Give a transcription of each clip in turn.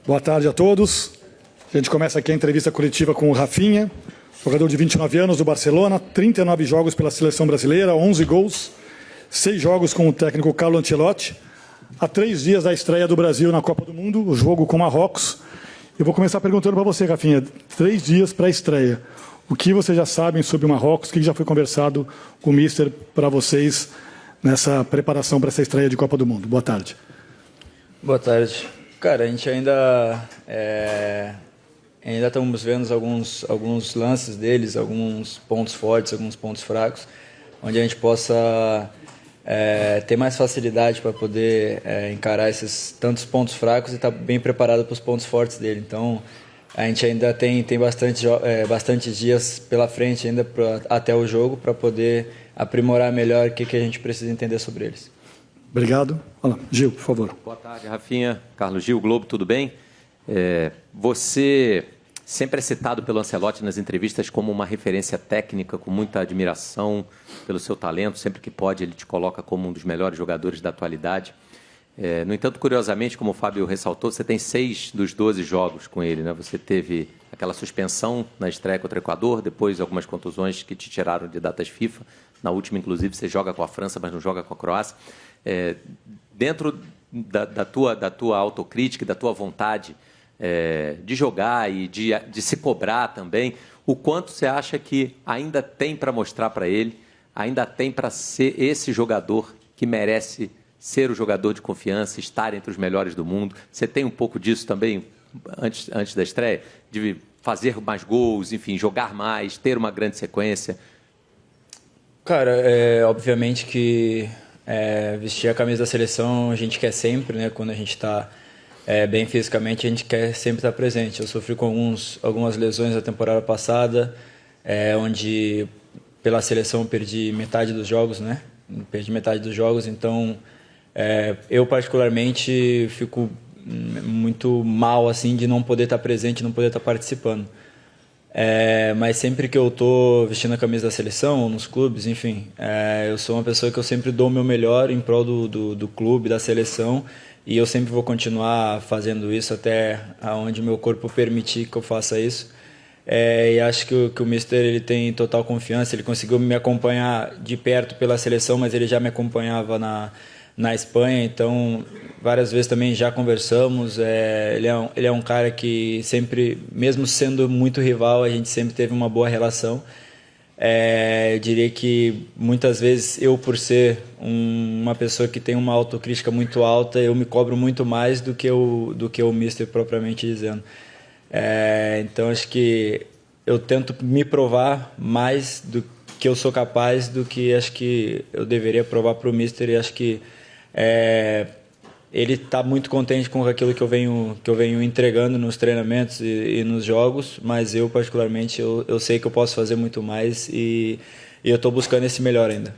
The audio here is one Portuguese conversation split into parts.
Boa tarde a todos. A gente começa aqui a entrevista coletiva com o Rafinha, jogador de 29 anos do Barcelona, 39 jogos pela seleção brasileira, 11 gols, 6 jogos com o técnico Carlo Ancelotti. Há 3 dias da estreia do Brasil na Copa do Mundo, o jogo com Marrocos. Eu vou começar perguntando para você, Rafinha, 3 dias para a estreia. O que vocês já sabem sobre o Marrocos? O que já foi conversado com o Mister para vocês nessa preparação para essa estreia de Copa do Mundo? Boa tarde. Boa tarde. Cara, a gente ainda estamos vendo alguns lances deles, alguns pontos fortes, alguns pontos fracos, onde a gente possa ter mais facilidade para poder encarar esses tantos pontos fracos e estar bem preparado para os pontos fortes dele. Então, a gente ainda tem bastante dias pela frente ainda até o jogo para poder aprimorar melhor o que a gente precisa entender sobre eles. Obrigado. Olá, Gil, por favor. Boa tarde, Rafinha. Carlos Gil, Globo, tudo bem? Você sempre é citado pelo Ancelotti nas entrevistas como uma referência técnica, com muita admiração pelo seu talento. Sempre que pode, ele te coloca como um dos melhores jogadores da atualidade. No entanto, curiosamente, como o Fábio ressaltou, você tem 6 dos 12 jogos com ele, né? Você teve aquela suspensão na estreia contra o Equador, depois algumas contusões que te tiraram de datas FIFA. Na última, inclusive, você joga com a França, mas não joga com a Croácia. Dentro da tua autocrítica, da tua vontade de jogar e de se cobrar também, o quanto você acha que ainda tem para mostrar para ele, ainda tem para ser esse jogador que merece ser o jogador de confiança, estar entre os melhores do mundo? Você tem um pouco disso também antes da estreia? De fazer mais gols, enfim, jogar mais, ter uma grande sequência? Cara, obviamente que vestir a camisa da seleção a gente quer sempre, né? Quando a gente está bem fisicamente, a gente quer sempre estar presente. Eu sofri com algumas lesões na temporada passada, onde pela seleção eu perdi metade dos jogos, né? Perdi metade dos jogos, então eu particularmente fico muito mal assim de não poder estar presente, não poder estar participando. Mas sempre que eu estou vestindo a camisa da seleção, nos clubes, enfim, eu sou uma pessoa que eu sempre dou o meu melhor em prol do clube, da seleção, e eu sempre vou continuar fazendo isso até onde o meu corpo permitir que eu faça isso. E acho que o Mister ele tem total confiança, ele conseguiu me acompanhar de perto pela seleção, mas ele já me acompanhava na Espanha, então várias vezes também já conversamos. Ele é um cara que sempre, mesmo sendo muito rival, a gente sempre teve uma boa relação. Eu diria que muitas vezes eu, por ser uma pessoa que tem uma autocrítica muito alta, eu me cobro muito mais do que o Mister propriamente dizendo. Então acho que eu tento me provar mais do que eu sou capaz do que acho que eu deveria provar para o Mister, e acho que ele está muito contente com aquilo que eu venho entregando nos treinamentos e nos jogos, mas eu particularmente eu sei que eu posso fazer muito mais, e eu estou buscando esse melhor ainda.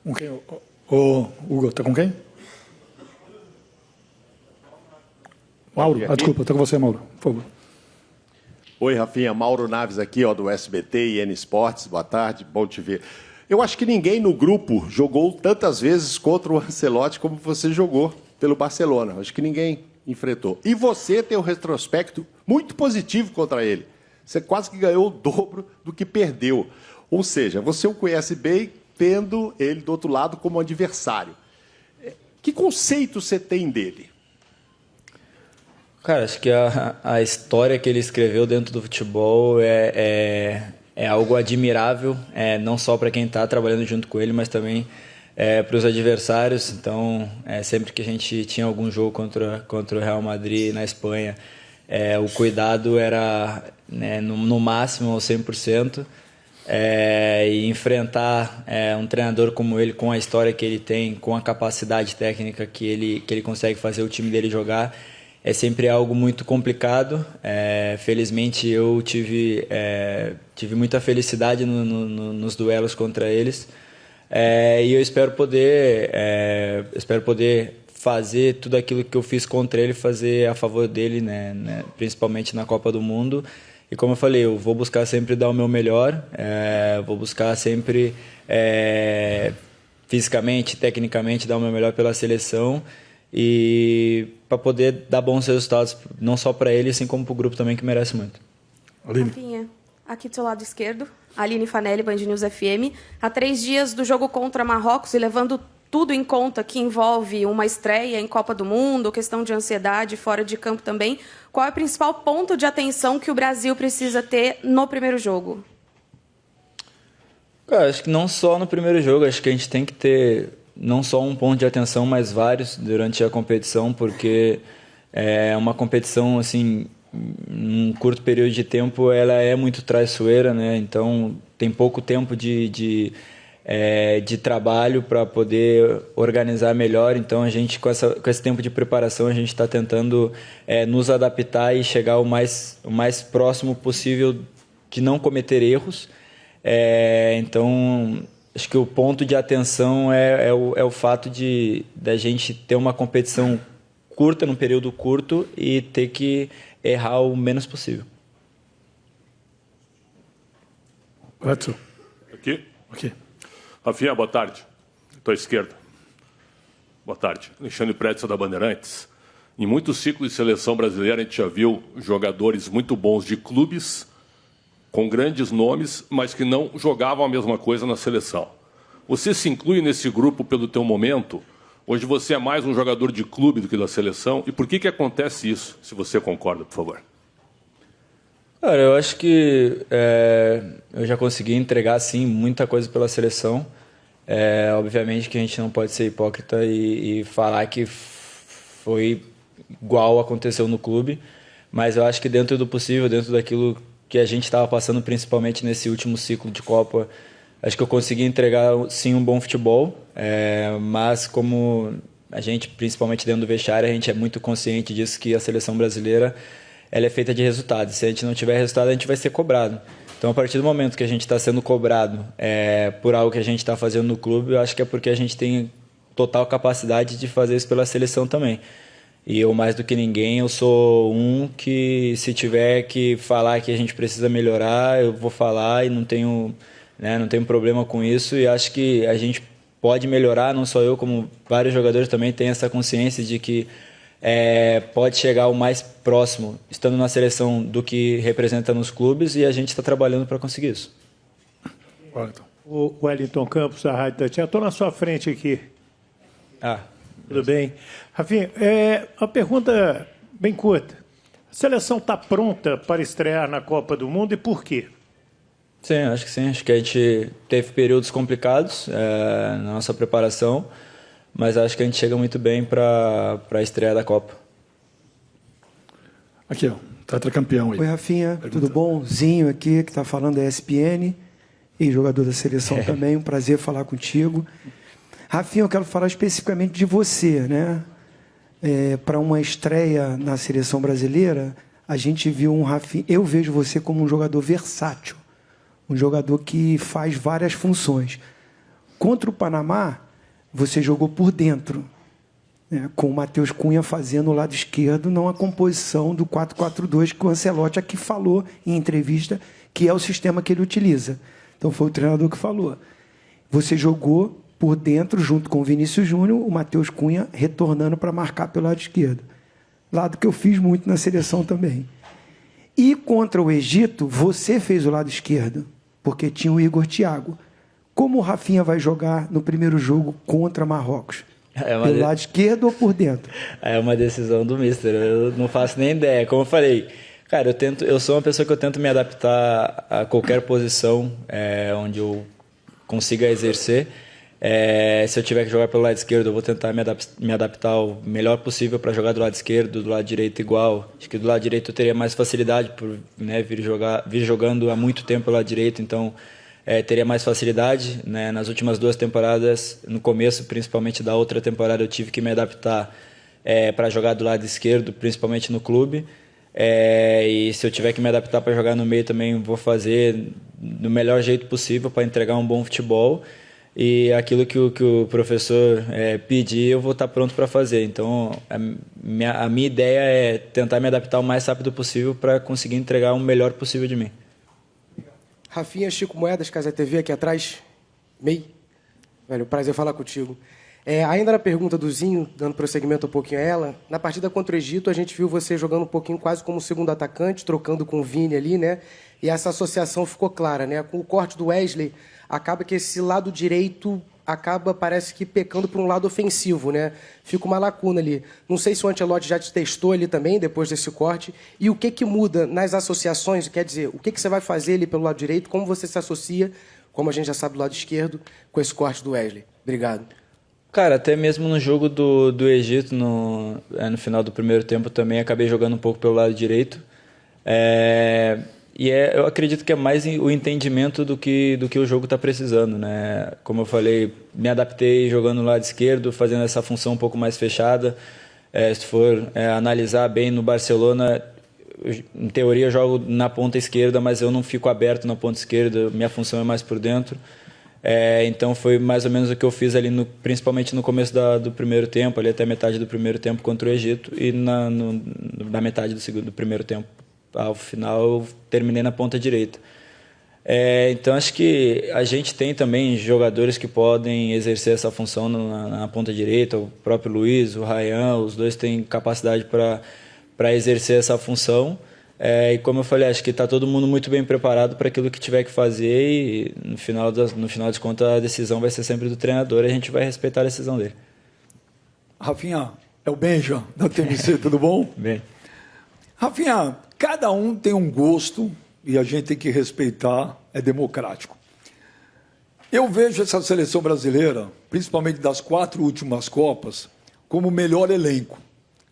Com quem? Hugo, está com quem? Mauro, desculpa, está com você, Mauro, por favor. Oi, Rafinha, Mauro Naves aqui, do SBT e N Esportes, boa tarde, bom te ver. Eu acho que ninguém no grupo jogou tantas vezes contra o Ancelotti como você jogou pelo Barcelona. Acho que ninguém enfrentou. E você tem um retrospecto muito positivo contra ele. Você quase que ganhou o dobro do que perdeu. Ou seja, você o conhece bem, tendo ele do outro lado como adversário. Que conceito você tem dele? Cara, acho que a história que ele escreveu dentro do futebol é algo admirável, não só para quem está trabalhando junto com ele, mas também para os adversários. Então, sempre que a gente tinha algum jogo contra o Real Madrid na Espanha, o cuidado era no máximo ao 100%. E enfrentar um treinador como ele, com a história que ele tem, com a capacidade técnica que ele consegue fazer o time dele jogar, é sempre algo muito complicado. Felizmente eu tive muita felicidade nos duelos contra eles, e eu espero poder fazer tudo aquilo que eu fiz contra ele, fazer a favor dele, né, principalmente na Copa do Mundo. E como eu falei, eu vou buscar sempre dar o meu melhor, vou buscar sempre fisicamente, tecnicamente, dar o meu melhor pela seleção. e para poder dar bons resultados, não só para ele, assim como para o grupo também, que merece muito. Aline. Rafinha, aqui do seu lado esquerdo, Aline Fanelli, Band News FM. Há 3 dias do jogo contra Marrocos e levando tudo em conta que envolve uma estreia em Copa do Mundo, questão de ansiedade fora de campo também, qual é o principal ponto de atenção que o Brasil precisa ter no primeiro jogo? Cara, acho que não só no primeiro jogo, acho que a gente tem que ter não só um ponto de atenção, mas vários durante a competição, porque é uma competição, assim, num curto período de tempo, ela é muito traiçoeira, né? Então, tem pouco tempo de trabalho para poder organizar melhor. Então, a gente, com esse tempo de preparação, a gente está tentando nos adaptar e chegar o mais próximo possível de não cometer erros. Então, acho que o ponto de atenção é o fato da gente ter uma competição curta, num período curto, e ter que errar o menos possível. Edson. Aqui? Aqui. Rafinha, boa tarde. Estou à esquerda. Boa tarde. Alexandre Pretzel, da Bandeirantes. Em muitos ciclos de seleção brasileira, a gente já viu jogadores muito bons de clubes, com grandes nomes, mas que não jogavam a mesma coisa na seleção. Você se inclui nesse grupo pelo teu momento? Hoje você é mais um jogador de clube do que da seleção. E por que acontece isso, se você concorda, por favor? Cara, eu acho que eu já consegui entregar, sim, muita coisa pela seleção. Obviamente que a gente não pode ser hipócrita e falar que foi igual aconteceu no clube, mas eu acho que dentro do possível, dentro daquilo que a gente estava passando, principalmente nesse último ciclo de Copa, acho que eu consegui entregar, sim, um bom futebol, mas como a gente, principalmente dentro do vestiário, a gente é muito consciente disso, que a seleção brasileira ela é feita de resultados. Se a gente não tiver resultado, a gente vai ser cobrado. Então, a partir do momento que a gente está sendo cobrado por algo que a gente está fazendo no clube, eu acho que é porque a gente tem total capacidade de fazer isso pela seleção também. E eu, mais do que ninguém, eu sou um que, se tiver que falar que a gente precisa melhorar, eu vou falar e não tenho problema com isso. E acho que a gente pode melhorar, não só eu, como vários jogadores também têm essa consciência de que pode chegar o mais próximo, estando na seleção, do que representa nos clubes, e a gente está trabalhando para conseguir isso. O Wellington Campos, da Rádio Tatiana, estou na sua frente aqui. Tudo bem? Rafinha, uma pergunta bem curta. A seleção está pronta para estrear na Copa do Mundo e por quê? Sim, acho que sim. Acho que a gente teve períodos complicados na nossa preparação, mas acho que a gente chega muito bem para a estreia da Copa. Aqui, ó, tetracampeão aí. Oi, Rafinha, tudo bom? Zinho aqui, que está falando da ESPN, e jogador da seleção também. Um prazer falar contigo. Rafinha, eu quero falar especificamente de você, né? Para uma estreia na seleção brasileira, a gente viu um Rafinha. Eu vejo você como um jogador versátil, um jogador que faz várias funções. Contra o Panamá, você jogou por dentro, né? Com o Matheus Cunha fazendo o lado esquerdo, não a composição do 4-4-2 que o Ancelotti aqui falou em entrevista, que é o sistema que ele utiliza. Então foi o treinador que falou. Você jogou por dentro, junto com o Vinícius Júnior, o Matheus Cunha retornando para marcar pelo lado esquerdo. Lado que eu fiz muito na seleção também. E contra o Egito, você fez o lado esquerdo, porque tinha o Igor Thiago. Como o Rafinha vai jogar no primeiro jogo contra Marrocos? Pelo lado esquerdo ou por dentro? É uma decisão do mister, eu não faço nem ideia. Como eu falei, cara, eu sou uma pessoa que eu tento me adaptar a qualquer posição onde eu consiga exercer. Se eu tiver que jogar pelo lado esquerdo, eu vou tentar me adaptar o melhor possível para jogar do lado esquerdo, do lado direito igual. Acho que do lado direito eu teria mais facilidade por vir jogando há muito tempo pelo lado direito, então teria mais facilidade, né? Nas últimas 2 temporadas, no começo principalmente da outra temporada, eu tive que me adaptar para jogar do lado esquerdo, principalmente no clube. E se eu tiver que me adaptar para jogar no meio também, vou fazer do melhor jeito possível para entregar um bom futebol. E aquilo que o professor pedir, eu vou estar pronto para fazer. Então, a minha ideia é tentar me adaptar o mais rápido possível para conseguir entregar o melhor possível de mim. Rafinha, Chico Moedas, Casa TV, aqui atrás. Prazer falar contigo. Ainda na pergunta do Zinho, dando prosseguimento um pouquinho a ela, na partida contra o Egito, a gente viu você jogando um pouquinho quase como segundo atacante, trocando com o Vini ali, né? E essa associação ficou clara, né? Com o corte do Wesley, acaba que esse lado direito parece que pecando para um lado ofensivo, né? Fica uma lacuna ali. Não sei se o Ancelotti já te testou ali também, depois desse corte, e o que muda nas associações, quer dizer, o que você vai fazer ali pelo lado direito, como você se associa, como a gente já sabe do lado esquerdo, com esse corte do Wesley. Obrigado. Cara, até mesmo no jogo do Egito, no final do primeiro tempo, também acabei jogando um pouco pelo lado direito. Eu acredito que é mais o entendimento do que o jogo está precisando, né? Como eu falei, me adaptei jogando no lado esquerdo, fazendo essa função um pouco mais fechada. Se for analisar bem no Barcelona, em teoria eu jogo na ponta esquerda, mas eu não fico aberto na ponta esquerda, minha função é mais por dentro. Então foi mais ou menos o que eu fiz ali, principalmente no começo do primeiro tempo, ali até metade do primeiro tempo contra o Egito, e na metade do primeiro tempo. Ao final eu terminei na ponta direita. Então acho que a gente tem também jogadores que podem exercer essa função na ponta direita, o próprio Luiz, o Ryan, os dois têm capacidade para exercer essa função. E como eu falei, acho que está todo mundo muito bem preparado para aquilo que tiver que fazer, e no final das contas a decisão vai ser sempre do treinador, e a gente vai respeitar a decisão dele. Rafinha, é o Benja da TMC, tudo bom? Bem. Rafinha, cada um tem um gosto e a gente tem que respeitar, é democrático. Eu vejo essa seleção brasileira, principalmente das 4 últimas Copas, como o melhor elenco,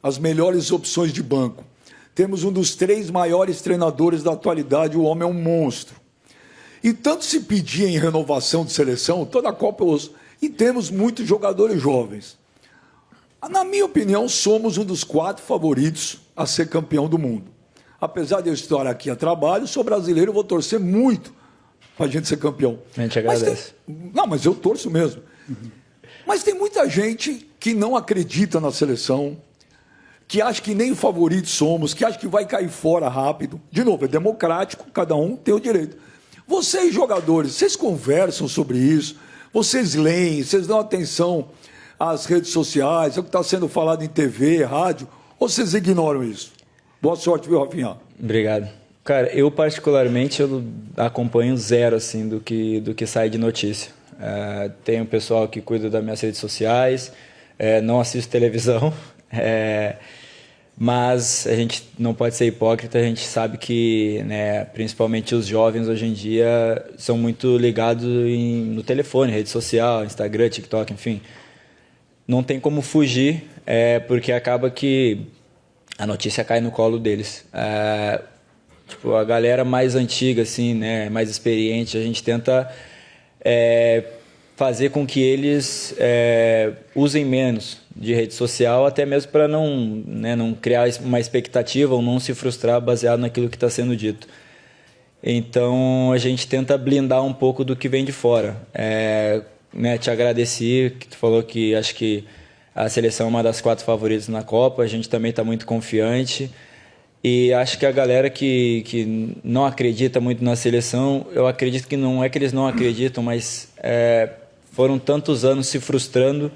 as melhores opções de banco. Temos um dos 3 maiores treinadores da atualidade, o homem é um monstro. E tanto se pedia em renovação de seleção, toda a Copa, e temos muitos jogadores jovens. Na minha opinião, somos um dos 4 favoritos a ser campeão do mundo. Apesar de eu estar aqui a trabalho, sou brasileiro, vou torcer muito para a gente ser campeão. A gente agradece. Mas eu torço mesmo. Mas tem muita gente que não acredita na seleção, que acha que nem favoritos somos, que acha que vai cair fora rápido. De novo, é democrático, cada um tem o direito. Vocês, jogadores, vocês conversam sobre isso, vocês leem, vocês dão atenção às redes sociais, ao que está sendo falado em TV, rádio, ou vocês ignoram isso? Boa sorte, viu, Rafinha? Obrigado. Cara, eu particularmente eu acompanho zero assim, do que sai de notícia. Tem o pessoal que cuida das minhas redes sociais, não assisto televisão, mas a gente não pode ser hipócrita, a gente sabe que, né, principalmente os jovens hoje em dia são muito ligados no telefone, rede social, Instagram, TikTok, enfim. Não tem como fugir, porque acaba que a notícia cai no colo deles. Tipo, a galera mais antiga, assim, né, mais experiente, a gente tenta fazer com que eles usem menos de rede social, até mesmo para não criar uma expectativa ou não se frustrar baseado naquilo que está sendo dito. Então, a gente tenta blindar um pouco do que vem de fora. Te agradeci, que tu falou que acho que a seleção é uma das 4 favoritas na Copa, a gente também está muito confiante. E acho que a galera que não acredita muito na seleção, eu acredito que não é que eles não acreditam, mas foram tantos anos se frustrando,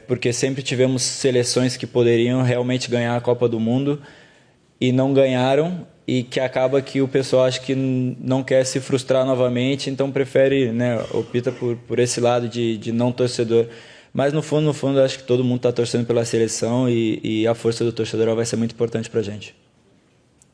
porque sempre tivemos seleções que poderiam realmente ganhar a Copa do Mundo e não ganharam, e que acaba que o pessoal acha que não quer se frustrar novamente, então prefere, né, opta por esse lado de não torcedor. Mas no fundo, eu acho que todo mundo está torcendo pela seleção, e a força do torcedor vai ser muito importante para a gente.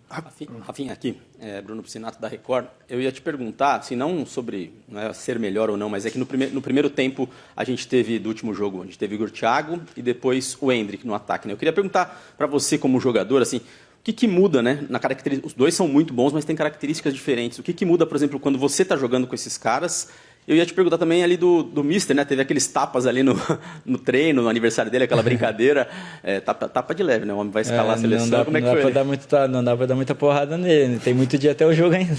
Rafinha, aqui, Bruno Piscinato da Record. Eu ia te perguntar, se não sobre ser melhor ou não, mas é que no primeiro tempo a gente teve, do último jogo, a gente teve o Igor Thiago e depois o Endrick no ataque, né? Eu queria perguntar para você, como jogador, assim, o que muda, né? Os dois são muito bons, mas têm características diferentes. O que muda, por exemplo, quando você está jogando com esses caras? Eu ia te perguntar também ali do Mister, né? Teve aqueles tapas ali no treino, no aniversário dele, aquela brincadeira. Tapa de leve, né? O homem vai escalar a seleção. Como é que foi? Não dá pra dar muita porrada nele. Tem muito dia até o jogo ainda.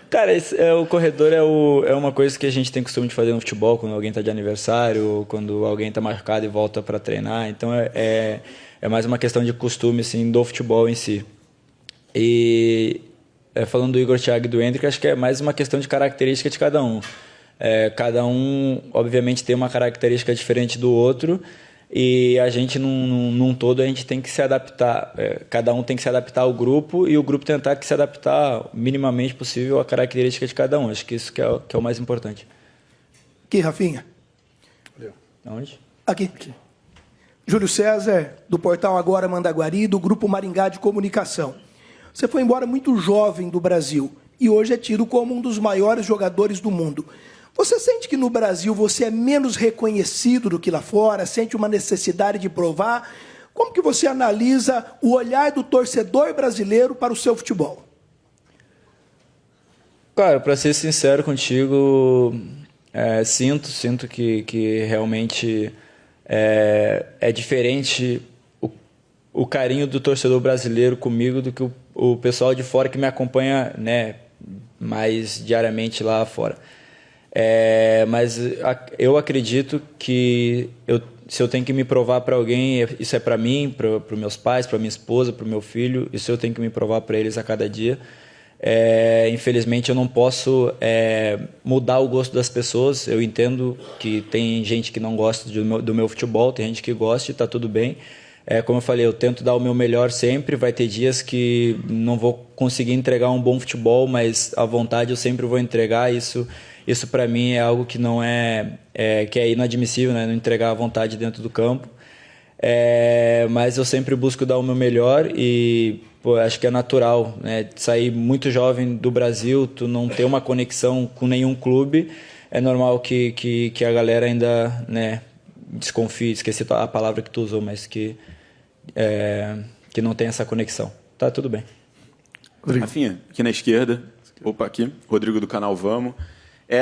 Cara, o corredor é uma coisa que a gente tem costume de fazer no futebol, quando alguém está de aniversário, quando alguém está machucado e volta para treinar. Então, é mais uma questão de costume, assim, do futebol em si. E falando do Igor Thiago e do Endrick, acho que é mais uma questão de característica de cada um. Cada um, obviamente, tem uma característica diferente do outro e a gente, num todo, a gente tem que se adaptar. Cada um tem que se adaptar ao grupo e o grupo tentar que se adaptar minimamente possível à característica de cada um. Acho que isso que é o mais importante. Aqui, Rafinha. Aonde? Aqui. Júlio César, do portal Agora Mandaguari, do Grupo Maringá de Comunicação. Você foi embora muito jovem do Brasil e hoje é tido como um dos maiores jogadores do mundo. Você sente que no Brasil você é menos reconhecido do que lá fora? Sente uma necessidade de provar? Como que você analisa o olhar do torcedor brasileiro para o seu futebol? Cara, para ser sincero contigo, sinto que realmente é diferente o carinho do torcedor brasileiro comigo do que o pessoal de fora que me acompanha, né, mais diariamente lá fora. Mas eu acredito que se eu tenho que me provar para alguém, isso é para mim, para os meus pais, para minha esposa, para o meu filho, isso eu tenho que me provar para eles a cada dia. Infelizmente eu não posso mudar o gosto das pessoas. Eu entendo que tem gente que não gosta do meu futebol, tem gente que gosta e está tudo bem. Como eu falei, eu tento dar o meu melhor sempre. Vai ter dias que não vou conseguir entregar um bom futebol, mas à vontade eu sempre vou entregar. Isso para mim é algo que não que é inadmissível, né? Não entregar à vontade dentro do campo. Mas eu sempre busco dar o meu melhor e acho que é natural, né? Sair muito jovem do Brasil, tu não ter uma conexão com nenhum clube, é normal que a galera ainda, né, desconfie, esqueci a palavra que tu usou, mas que não tem essa conexão. Tá tudo bem. Rafinha, aqui na esquerda, aqui, Rodrigo do canal Vamos.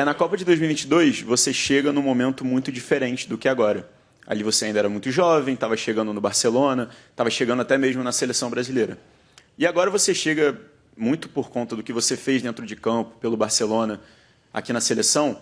Na Copa de 2022, você chega num momento muito diferente do que agora. Ali você ainda era muito jovem, estava chegando no Barcelona, estava chegando até mesmo na seleção brasileira. E agora você chega, muito por conta do que você fez dentro de campo, pelo Barcelona, aqui na seleção,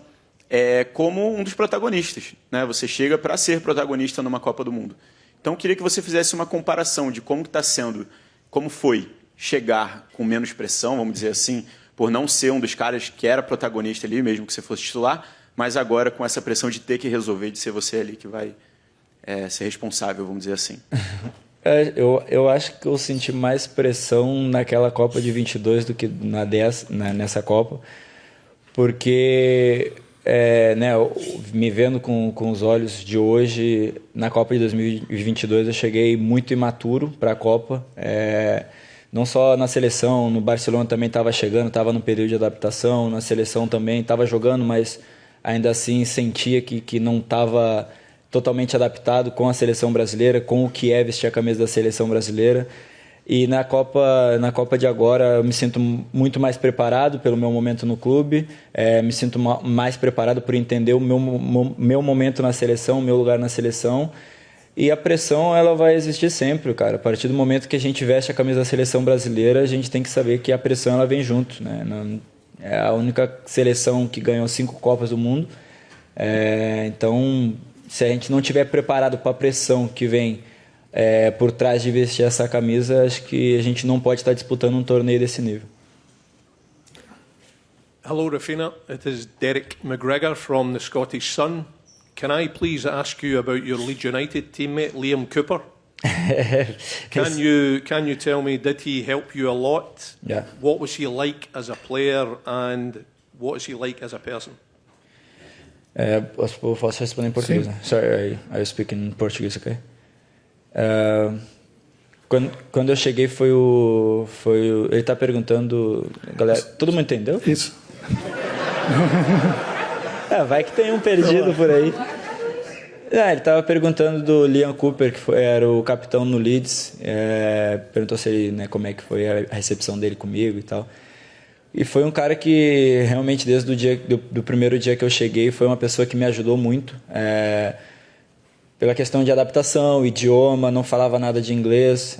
como um dos protagonistas, né? Você chega para ser protagonista numa Copa do Mundo. Então, eu queria que você fizesse uma comparação de como está sendo, como foi chegar com menos pressão, vamos dizer assim, por não ser um dos caras que era protagonista ali, mesmo que você fosse titular, mas agora com essa pressão de ter que resolver, de ser você ali que vai ser responsável, vamos dizer assim. Eu acho que eu senti mais pressão naquela Copa de 22 do que nessa Copa, porque me vendo com os olhos de hoje, na Copa de 2022 eu cheguei muito imaturo para a Copa, não só na seleção, no Barcelona também estava chegando, estava no período de adaptação, na seleção também estava jogando, mas ainda assim sentia que não estava totalmente adaptado com a seleção brasileira, com o que vestir a camisa da seleção brasileira. E na Copa de agora eu me sinto muito mais preparado pelo meu momento no clube, me sinto mais preparado por entender o meu momento na seleção, o meu lugar na seleção. E a pressão ela vai existir sempre, cara. A partir do momento que a gente veste a camisa da seleção brasileira, a gente tem que saber que a pressão ela vem junto, né? É a única seleção que ganhou 5 Copas do Mundo. Então, se a gente não estiver preparado para a pressão que vem por trás de vestir essa camisa, acho que a gente não pode estar disputando um torneio desse nível. Hello, Rafina. It is Derek McGregor from the Scottish Sun. Can I please ask you about your Leeds United teammate, Liam Cooper? Can you tell me, did he help you a lot? Yeah. What was he like as a player and what is he like as a person? Posso responder em português, né? Sorry, I speak in Portuguese, ok? Quando eu cheguei ele está perguntando, galera, todo mundo entendeu? Isso. Vai que tem um perdido por aí. Ele estava perguntando do Liam Cooper, que era o capitão no Leeds. Perguntou se ele, né, como é que foi a recepção dele comigo e tal. E foi um cara que realmente desde do primeiro dia que eu cheguei foi uma pessoa que me ajudou muito. Pela questão de adaptação, idioma, não falava nada de inglês,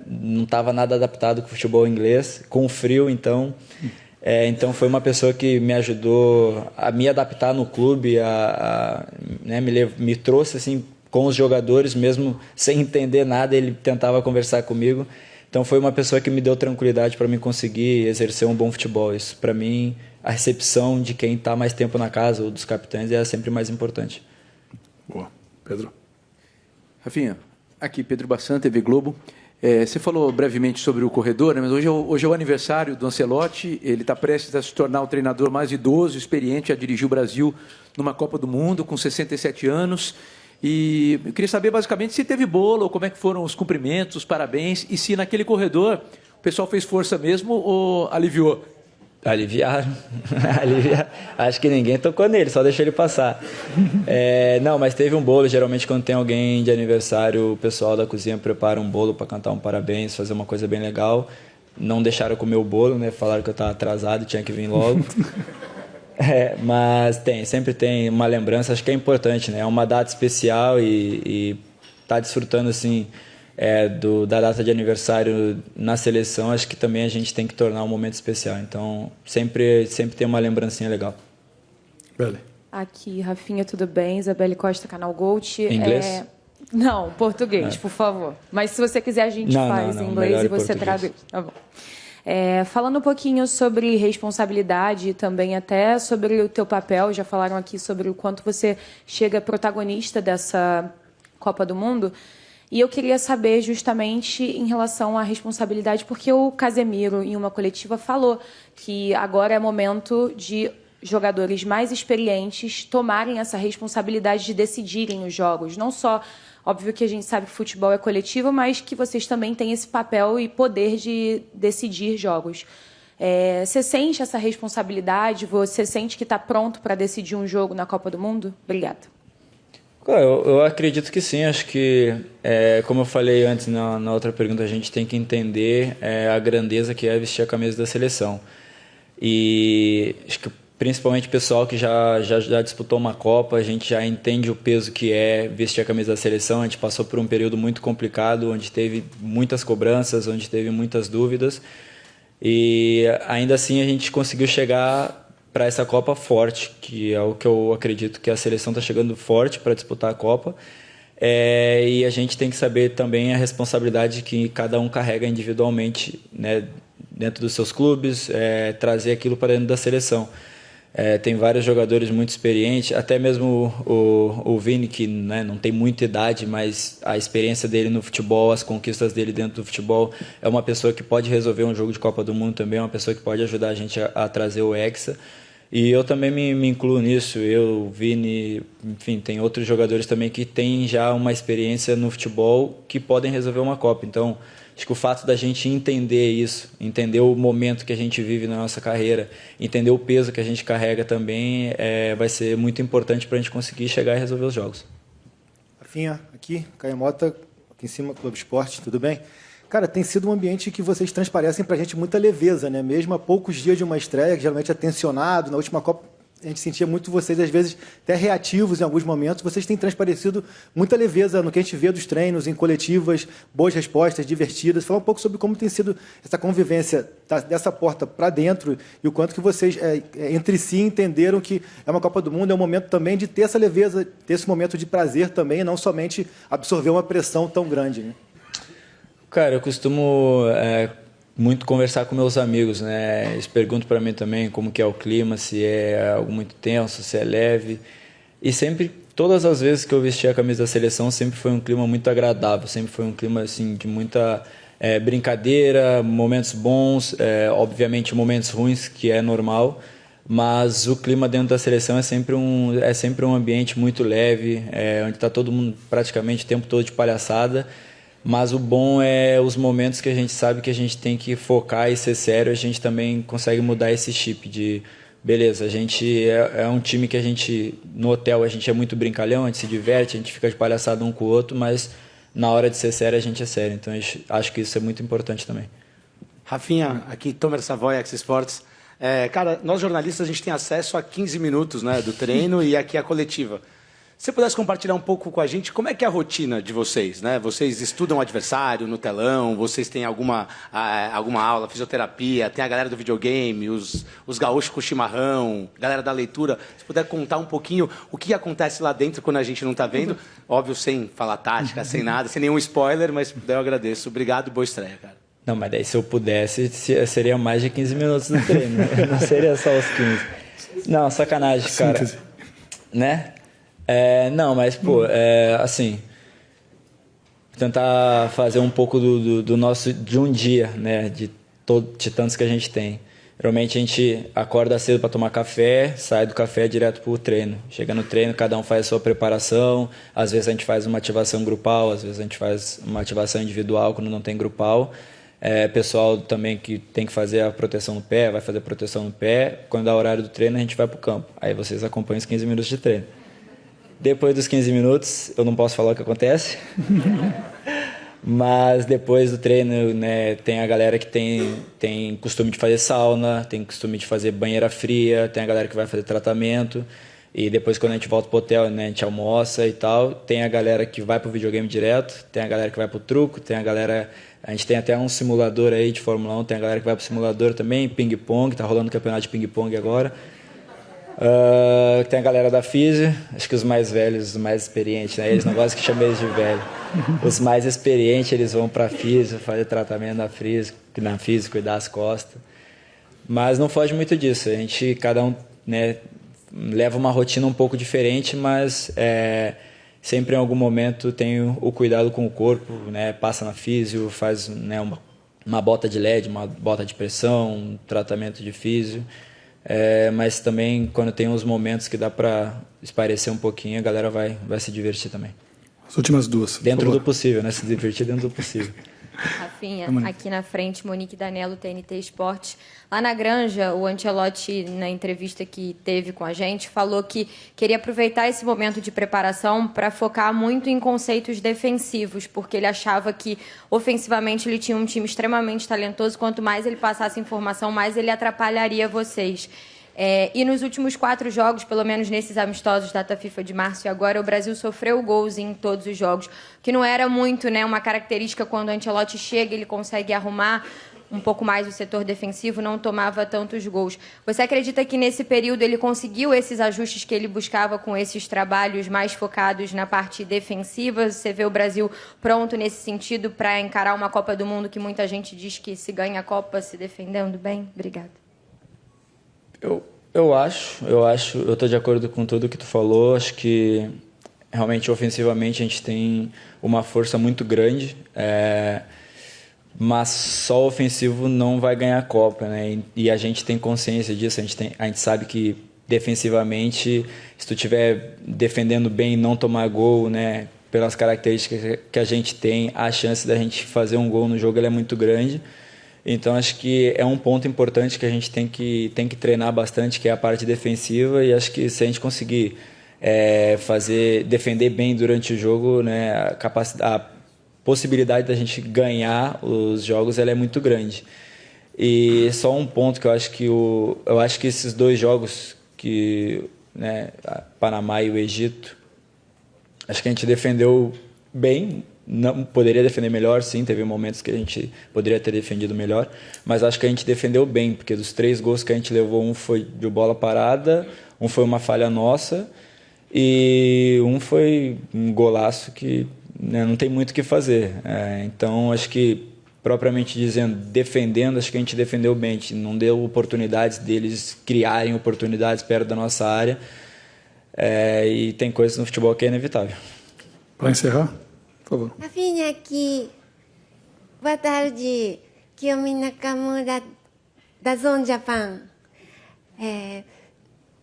não estava nada adaptado com o futebol inglês, com o frio, então... Então foi uma pessoa que me ajudou a me adaptar no clube, né, me trouxe assim, com os jogadores, mesmo sem entender nada, ele tentava conversar comigo. Então foi uma pessoa que me deu tranquilidade para mim conseguir exercer um bom futebol. Isso para mim a recepção de quem está mais tempo na casa ou dos capitães é sempre mais importante. Boa. Pedro. Rafinha, aqui Pedro Bassan, TV Globo. Você falou brevemente sobre o corredor, né? Mas hoje é o aniversário do Ancelotti. Ele está prestes a se tornar o treinador mais idoso, experiente a dirigir o Brasil numa Copa do Mundo, com 67 anos. E eu queria saber, basicamente, se teve bolo, ou como é que foram os cumprimentos, os parabéns, e se naquele corredor o pessoal fez força mesmo ou aliviou? Aliviaram. Acho que ninguém tocou nele, só deixou ele passar. Não, mas teve um bolo. Geralmente, quando tem alguém de aniversário, o pessoal da cozinha prepara um bolo para cantar um parabéns, fazer uma coisa bem legal. Não deixaram comer o bolo, né? Falaram que eu estava atrasado, tinha que vir logo. Mas sempre tem uma lembrança. Acho que é importante, né? É uma data especial e tá desfrutando assim da data de aniversário na seleção. Acho que também a gente tem que tornar um momento especial. Então sempre tem uma lembrancinha legal. Bele. Aqui, Rafinha, tudo bem? Isabelle Costa, Canal Gold. Inglês? Não, português, por favor. Mas se você quiser, a gente faz em inglês e você traduz. Tá bom. Falando um pouquinho sobre responsabilidade e também até sobre o teu papel, já falaram aqui sobre o quanto você chega protagonista dessa Copa do Mundo. E eu queria saber justamente em relação à responsabilidade, porque o Casemiro, em uma coletiva, falou que agora é momento de jogadores mais experientes tomarem essa responsabilidade de decidirem os jogos. Não só, óbvio que a gente sabe que futebol é coletivo, mas que vocês também têm esse papel e poder de decidir jogos. Você sente essa responsabilidade? Você sente que está pronto para decidir um jogo na Copa do Mundo? Obrigada. Eu acredito que sim. Acho que, como eu falei antes na outra pergunta, a gente tem que entender a grandeza que é vestir a camisa da seleção. E acho que principalmente o pessoal que já disputou uma Copa, a gente já entende o peso que é vestir a camisa da seleção. A gente passou por um período muito complicado, onde teve muitas cobranças, onde teve muitas dúvidas. E ainda assim a gente conseguiu chegar para essa Copa forte, que é o que eu acredito que a seleção está chegando forte para disputar a Copa. E a gente tem que saber também a responsabilidade que cada um carrega individualmente, né, dentro dos seus clubes, trazer aquilo para dentro da seleção. Tem vários jogadores muito experientes, até mesmo o Vini, que, né, não tem muita idade, mas a experiência dele no futebol, as conquistas dele dentro do futebol, é uma pessoa que pode resolver um jogo de Copa do Mundo também, é uma pessoa que pode ajudar a gente a trazer o Hexa. E eu também me incluo nisso, eu, Vini, enfim, tem outros jogadores também que têm já uma experiência no futebol que podem resolver uma Copa. Então, acho que o fato da gente entender isso, entender o momento que a gente vive na nossa carreira, entender o peso que a gente carrega também, vai ser muito importante para a gente conseguir chegar e resolver os jogos. Rafinha, aqui, Caio Mota, aqui em cima, Clube Esporte, tudo bem? Cara, tem sido um ambiente que vocês transparecem para a gente muita leveza, né? Mesmo a poucos dias de uma estreia, que geralmente é tensionado, na última Copa a gente sentia muito vocês, às vezes, até reativos em alguns momentos. Vocês têm transparecido muita leveza no que a gente vê dos treinos, em coletivas, boas respostas, divertidas. Fala um pouco sobre como tem sido essa convivência dessa porta para dentro e o quanto que vocês, entre si, entenderam que é uma Copa do Mundo, é um momento também de ter essa leveza, ter esse momento de prazer também, e não somente absorver uma pressão tão grande, né? Cara, eu costumo muito conversar com meus amigos, né? Eles perguntam para mim também como que é o clima, se é algo muito tenso, se é leve. E sempre, todas as vezes que eu vesti a camisa da seleção, sempre foi um clima muito agradável, sempre foi um clima assim de muita brincadeira, momentos bons, obviamente momentos ruins, que é normal. Mas o clima dentro da seleção é sempre um ambiente muito leve, onde está todo mundo praticamente o tempo todo de palhaçada. Mas o bom é os momentos que a gente sabe que a gente tem que focar e ser sério. A gente também consegue mudar esse chip de beleza, a gente é um time que a gente, no hotel, a gente é muito brincalhão, a gente se diverte, a gente fica de palhaçada um com o outro, mas na hora de ser sério a gente é sério. Então acho que isso é muito importante também. Rafinha, aqui Tomer Savoy, X Sports. Cara, nós jornalistas a gente tem acesso a 15 minutos, né, do treino e aqui a coletiva. Se você pudesse compartilhar um pouco com a gente, como é que é a rotina de vocês, né? Vocês estudam o adversário no telão, vocês têm alguma aula, fisioterapia, tem a galera do videogame, os gaúchos com chimarrão, galera da leitura. Se puder contar um pouquinho o que acontece lá dentro quando a gente não está vendo, óbvio, sem falar tática, sem nada, sem nenhum spoiler, mas eu agradeço. Obrigado e boa estreia, cara. Não, mas daí se eu pudesse, seria mais de 15 minutos no treino. Não seria só os 15. Não, sacanagem, cara. Síntese. Né? Não, mas, pô, assim... Tentar fazer um pouco do nosso... De um dia, né? De tantos que a gente tem. Geralmente a gente acorda cedo para tomar café, sai do café direto para o treino. Chega no treino, cada um faz a sua preparação. Às vezes a gente faz uma ativação grupal, às vezes a gente faz uma ativação individual quando não tem grupal. Pessoal também que tem que fazer a proteção no pé, vai fazer proteção no pé. Quando dá o horário do treino, a gente vai para o campo. Aí vocês acompanham os 15 minutos de treino. Depois dos 15 minutos, eu não posso falar o que acontece. Mas depois do treino, né, tem a galera que tem costume de fazer sauna, tem costume de fazer banheira fria, tem a galera que vai fazer tratamento. E depois, quando a gente volta pro hotel, né, a gente almoça e tal. Tem a galera que vai pro videogame direto, tem a galera que vai pro truco, tem a galera... A gente tem até um simulador aí de Fórmula 1, tem a galera que vai pro simulador também, ping-pong, tá rolando campeonato de ping-pong agora. Tem a galera da físio, acho que os mais velhos, os mais experientes, né? Eles não gostam que chame eles de velho. Os mais experientes, eles vão pra físio, fazer tratamento na físio, cuidar das costas. Mas não foge muito disso, a gente, cada um, né, leva uma rotina um pouco diferente, mas sempre em algum momento tem o cuidado com o corpo, né? Passa na físio, faz, né, uma bota de LED, uma bota de pressão, um tratamento de físio. Mas também quando tem uns momentos que dá para espairecer um pouquinho, a galera vai se divertir também. As últimas duas. Dentro do possível, né? Se divertir dentro do possível. Rafinha, aqui na frente, Monique Danello, TNT Esportes. Lá na Granja, o Ancelotti, na entrevista que teve com a gente, falou que queria aproveitar esse momento de preparação para focar muito em conceitos defensivos, porque ele achava que, ofensivamente, ele tinha um time extremamente talentoso. Quanto mais ele passasse informação, mais ele atrapalharia vocês. E nos últimos 4 jogos, pelo menos nesses amistosos data FIFA de março e agora, o Brasil sofreu gols em todos os jogos, que não era muito, né, uma característica. Quando o Ancelotti chega, ele consegue arrumar um pouco mais o setor defensivo, não tomava tantos gols. Você acredita que nesse período ele conseguiu esses ajustes que ele buscava com esses trabalhos mais focados na parte defensiva? Você vê o Brasil pronto nesse sentido para encarar uma Copa do Mundo que muita gente diz que se ganha a Copa se defendendo bem? Obrigada. Eu estou de acordo com tudo que tu falou. Acho que realmente ofensivamente a gente tem uma força muito grande, mas só ofensivo não vai ganhar a Copa, né? E a gente tem consciência disso. A gente sabe que defensivamente, se tu estiver defendendo bem e não tomar gol, né, pelas características que a gente tem, a chance da gente fazer um gol no jogo ela é muito grande. Então, acho que é um ponto importante que a gente tem que treinar bastante, que é a parte defensiva, e acho que se a gente conseguir defender bem durante o jogo, né, a possibilidade da gente ganhar os jogos ela é muito grande. E só um ponto que eu acho que esses 2 jogos, né, Panamá e o Egito, acho que a gente defendeu bem. Não, poderia defender melhor, sim, teve momentos que a gente poderia ter defendido melhor, mas acho que a gente defendeu bem, porque dos 3 gols que a gente levou, um foi de bola parada, um foi uma falha nossa e um foi um golaço que, né, não tem muito o que fazer. Então, acho que, propriamente dizendo, defendendo, acho que a gente defendeu bem, a gente não deu oportunidades deles criarem oportunidades perto da nossa área, e tem coisas no futebol que é inevitável. Para encerrar? Por favor. Rafinha aqui. Boa tarde. Kiyomi Nakamura, da Zone Japan.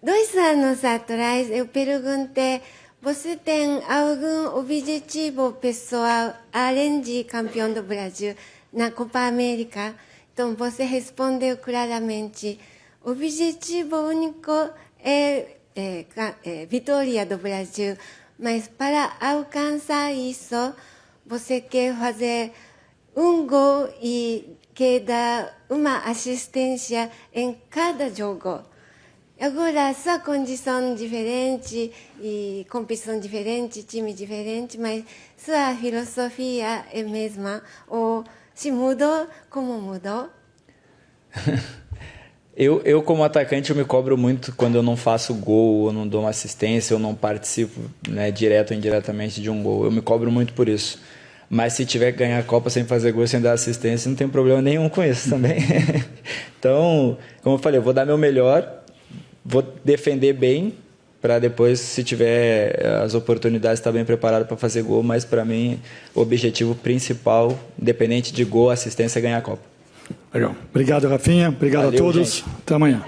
2 anos atrás, eu perguntei, você tem algum objetivo pessoal além de campeão do Brasil na Copa América? Então, você respondeu claramente, o objetivo único é vitória do Brasil. Mas para alcançar isso, você quer fazer um gol e quer dar uma assistência em cada jogo. Agora, sua condição diferente e competição diferente, time diferente, mas sua filosofia é a mesma. Ou se mudou, como mudou? Eu, como atacante, eu me cobro muito quando eu não faço gol, ou não dou uma assistência, ou não participo, né, direto ou indiretamente de um gol. Eu me cobro muito por isso. Mas se tiver que ganhar a Copa sem fazer gol, sem dar assistência, não tem problema nenhum com isso também. Então, como eu falei, eu vou dar meu melhor, vou defender bem, para depois, se tiver as oportunidades, estar bem preparado para fazer gol. Mas, para mim, o objetivo principal, independente de gol, assistência, é ganhar a Copa. Legal. Obrigado, Rafinha. Obrigado a todos. Gente. Até amanhã.